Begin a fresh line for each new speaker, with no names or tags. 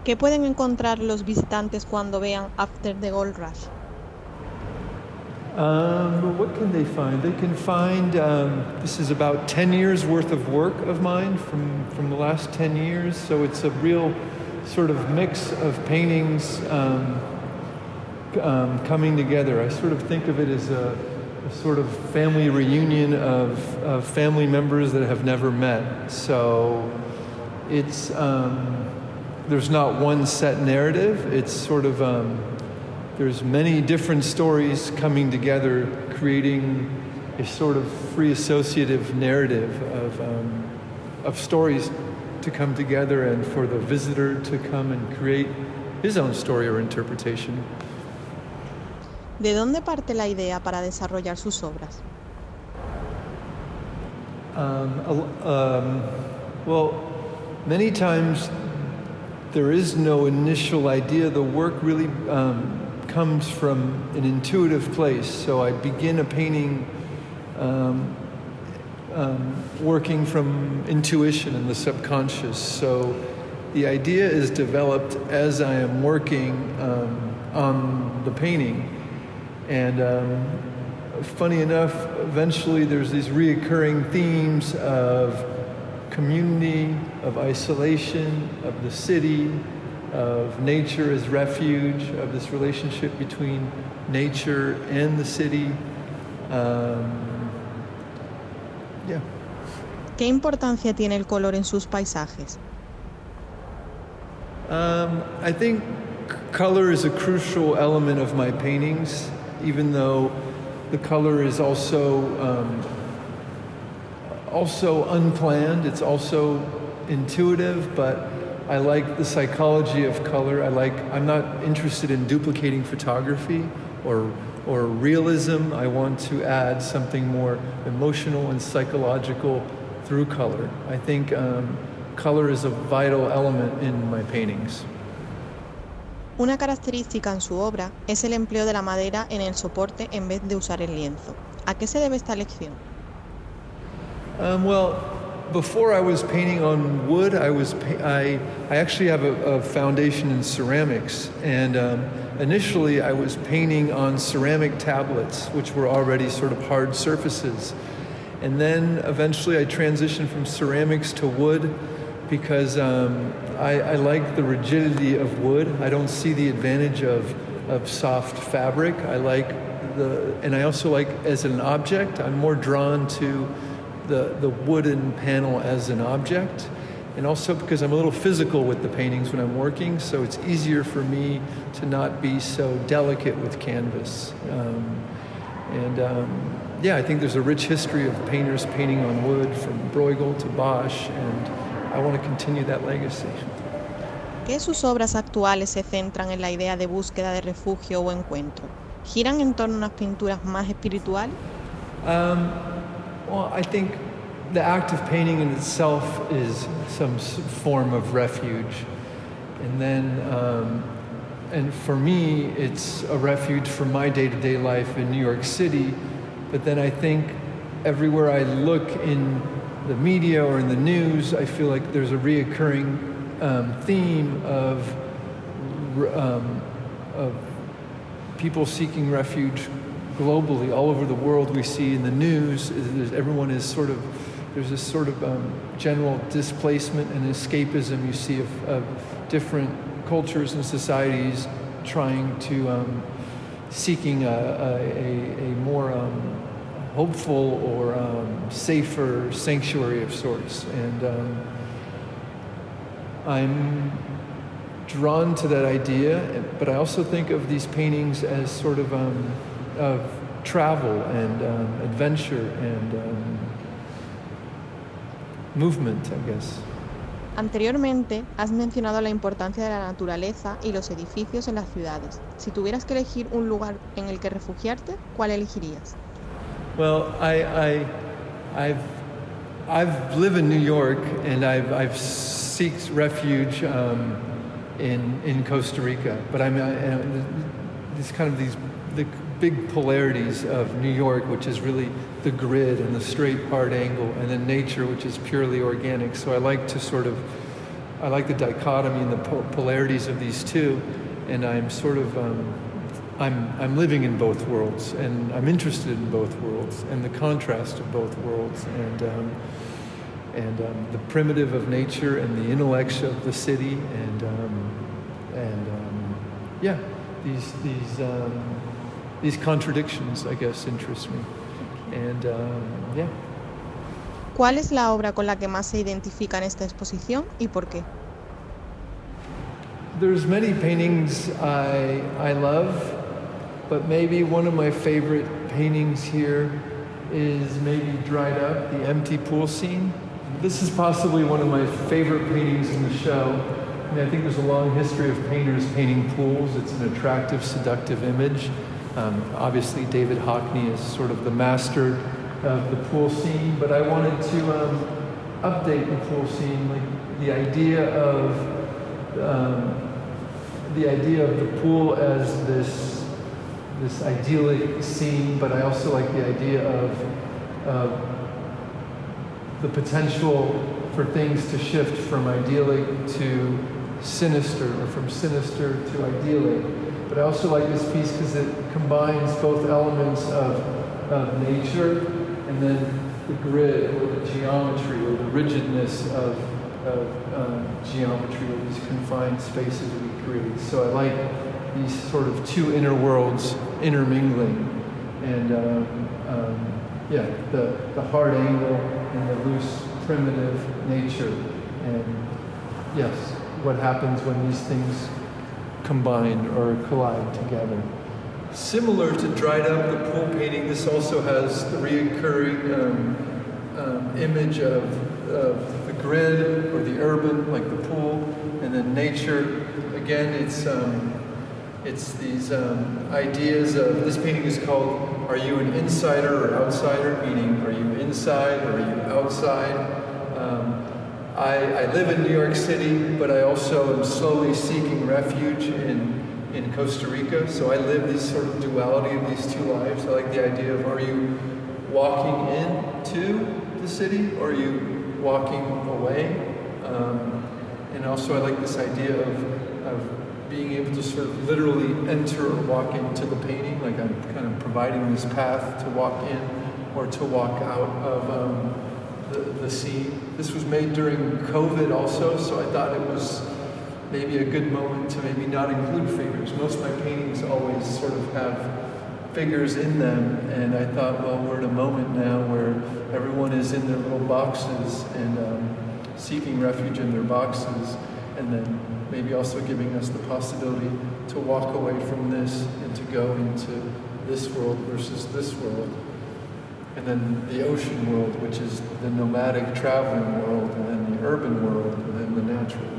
¿Qué pueden encontrar los visitantes cuando vean After the Gold Rush?
What can they find? They can find, this is about 10 years worth of work of mine from the last 10 years. So it's a real sort of mix of paintings coming together. I sort of think of it as a sort of family reunion of family members that have never met. So it's, there's not one set narrative. It's sort of, there's many different stories coming together, creating a sort of free associative narrative of stories to come together and for the visitor to come and create his own story or interpretation.
¿De dónde parte la idea para desarrollar sus obras?
Well, many times there is no initial idea. The work really comes from an intuitive place. So I begin a painting working from intuition and the subconscious. So the idea is developed as I am working on the painting. And funny enough, eventually there's these reoccurring themes of community, of isolation, of the city, of nature as refuge, of this relationship between nature and the city. Yeah.
¿Qué importancia tiene el color en sus paisajes?
I think color is a crucial element of my paintings, even though the color is also unplanned. It's also intuitive, but I like the psychology of color. I'm not interested in duplicating photography or realism. I want to add something more emotional and psychological through color. I think color is a vital element in my paintings.
Una característica en su obra es el empleo de la madera en el soporte en vez de usar el lienzo. ¿A qué se debe esta elección?
Well, before I was painting on wood, I actually have a foundation in ceramics, and initially I was painting on ceramic tablets, which were already sort of hard surfaces. And then eventually I transitioned from ceramics to wood because I like the rigidity of wood. I don't see the advantage of soft fabric. And I also like as an object, I'm more drawn to the wooden panel as an object. And also because I'm a little physical with the paintings when I'm working, so it's easier for me to not be so delicate with canvas. Yeah, I think there's a rich history of painters painting on wood from Bruegel to Bosch, and I want to continue that legacy.
¿Qué sus obras actuales se centran en la idea de búsqueda de refugio o encuentro? ¿Giran en torno a unas pinturas más espirituales?
Well, I think the act of painting in itself is some form of refuge. And then, and for me, it's a refuge from my day-to-day life in New York City. But then I think everywhere I look in the media or in the news, I feel like there's a reoccurring theme of people seeking refuge globally. All over the world we see in the news, everyone is sort of, there's this sort of general displacement and escapism you see of different cultures and societies trying to, seeking a more hopeful or safer sanctuary of sorts. And I'm drawn to that idea, but I also think of these paintings as sort of travel and adventure and movement, I guess.
Anteriormente, has mencionado la importancia de la naturaleza y los edificios en las ciudades. Si tuvieras que elegir un lugar en el que refugiarte, ¿cuál elegirías?
Well, I've lived in New York, and I've sought refuge in Costa Rica. But the big polarities of New York, which is really the grid and the straight hard angle, and then nature, which is purely organic. So I like to sort of I like the dichotomy and the polarities of these two, and I'm sort of I'm living in both worlds, and I'm interested in both worlds, and the contrast of both worlds, and the primitive of nature and the intellect of the city, yeah, these contradictions, I guess, interest me, and yeah.
¿Cuál es la obra con la que más se identifica en esta exposición y por qué?
There's many paintings I love, but maybe one of my favorite paintings here is maybe Dried Up, the empty pool scene. This is possibly one of my favorite paintings in the show. I mean, I think there's a long history of painters painting pools. It's an attractive, seductive image. Obviously, David Hockney is sort of the master of the pool scene, but I wanted to update the pool scene, like the idea of the pool as this idyllic scene, but I also like the idea of the potential for things to shift from idyllic to sinister, or from sinister to idyllic. But I also like this piece because it combines both elements of nature and then the grid, or the geometry, or the rigidness of geometry, or these confined spaces we create. So I like these sort of two inner worlds intermingling, and yeah, the hard angle and the loose primitive nature, and yes, what happens when these things combine or collide together. Similar to Dried Up, the pool painting, this also has the reoccurring image of the grid or the urban, like the pool, and then nature. Again, it's these ideas of, this painting is called, are you an insider or outsider? Meaning, are you inside or are you outside? I live in New York City, but I also am slowly seeking refuge in Costa Rica. So I live this sort of duality of these two lives. I like the idea of, are you walking into the city or are you walking away? And also I like this idea of being able to sort of literally enter or walk into the painting, like I'm kind of providing this path to walk in or to walk out of the scene. This was made during COVID also, so I thought it was maybe a good moment to maybe not include figures. Most of my paintings always sort of have figures in them, and I thought, well, we're in a moment now where everyone is in their little boxes and seeking refuge in their boxes, and then maybe also giving us the possibility to walk away from this and to go into this world versus this world. And then the ocean world, which is the nomadic traveling world, and then the urban world, and then the natural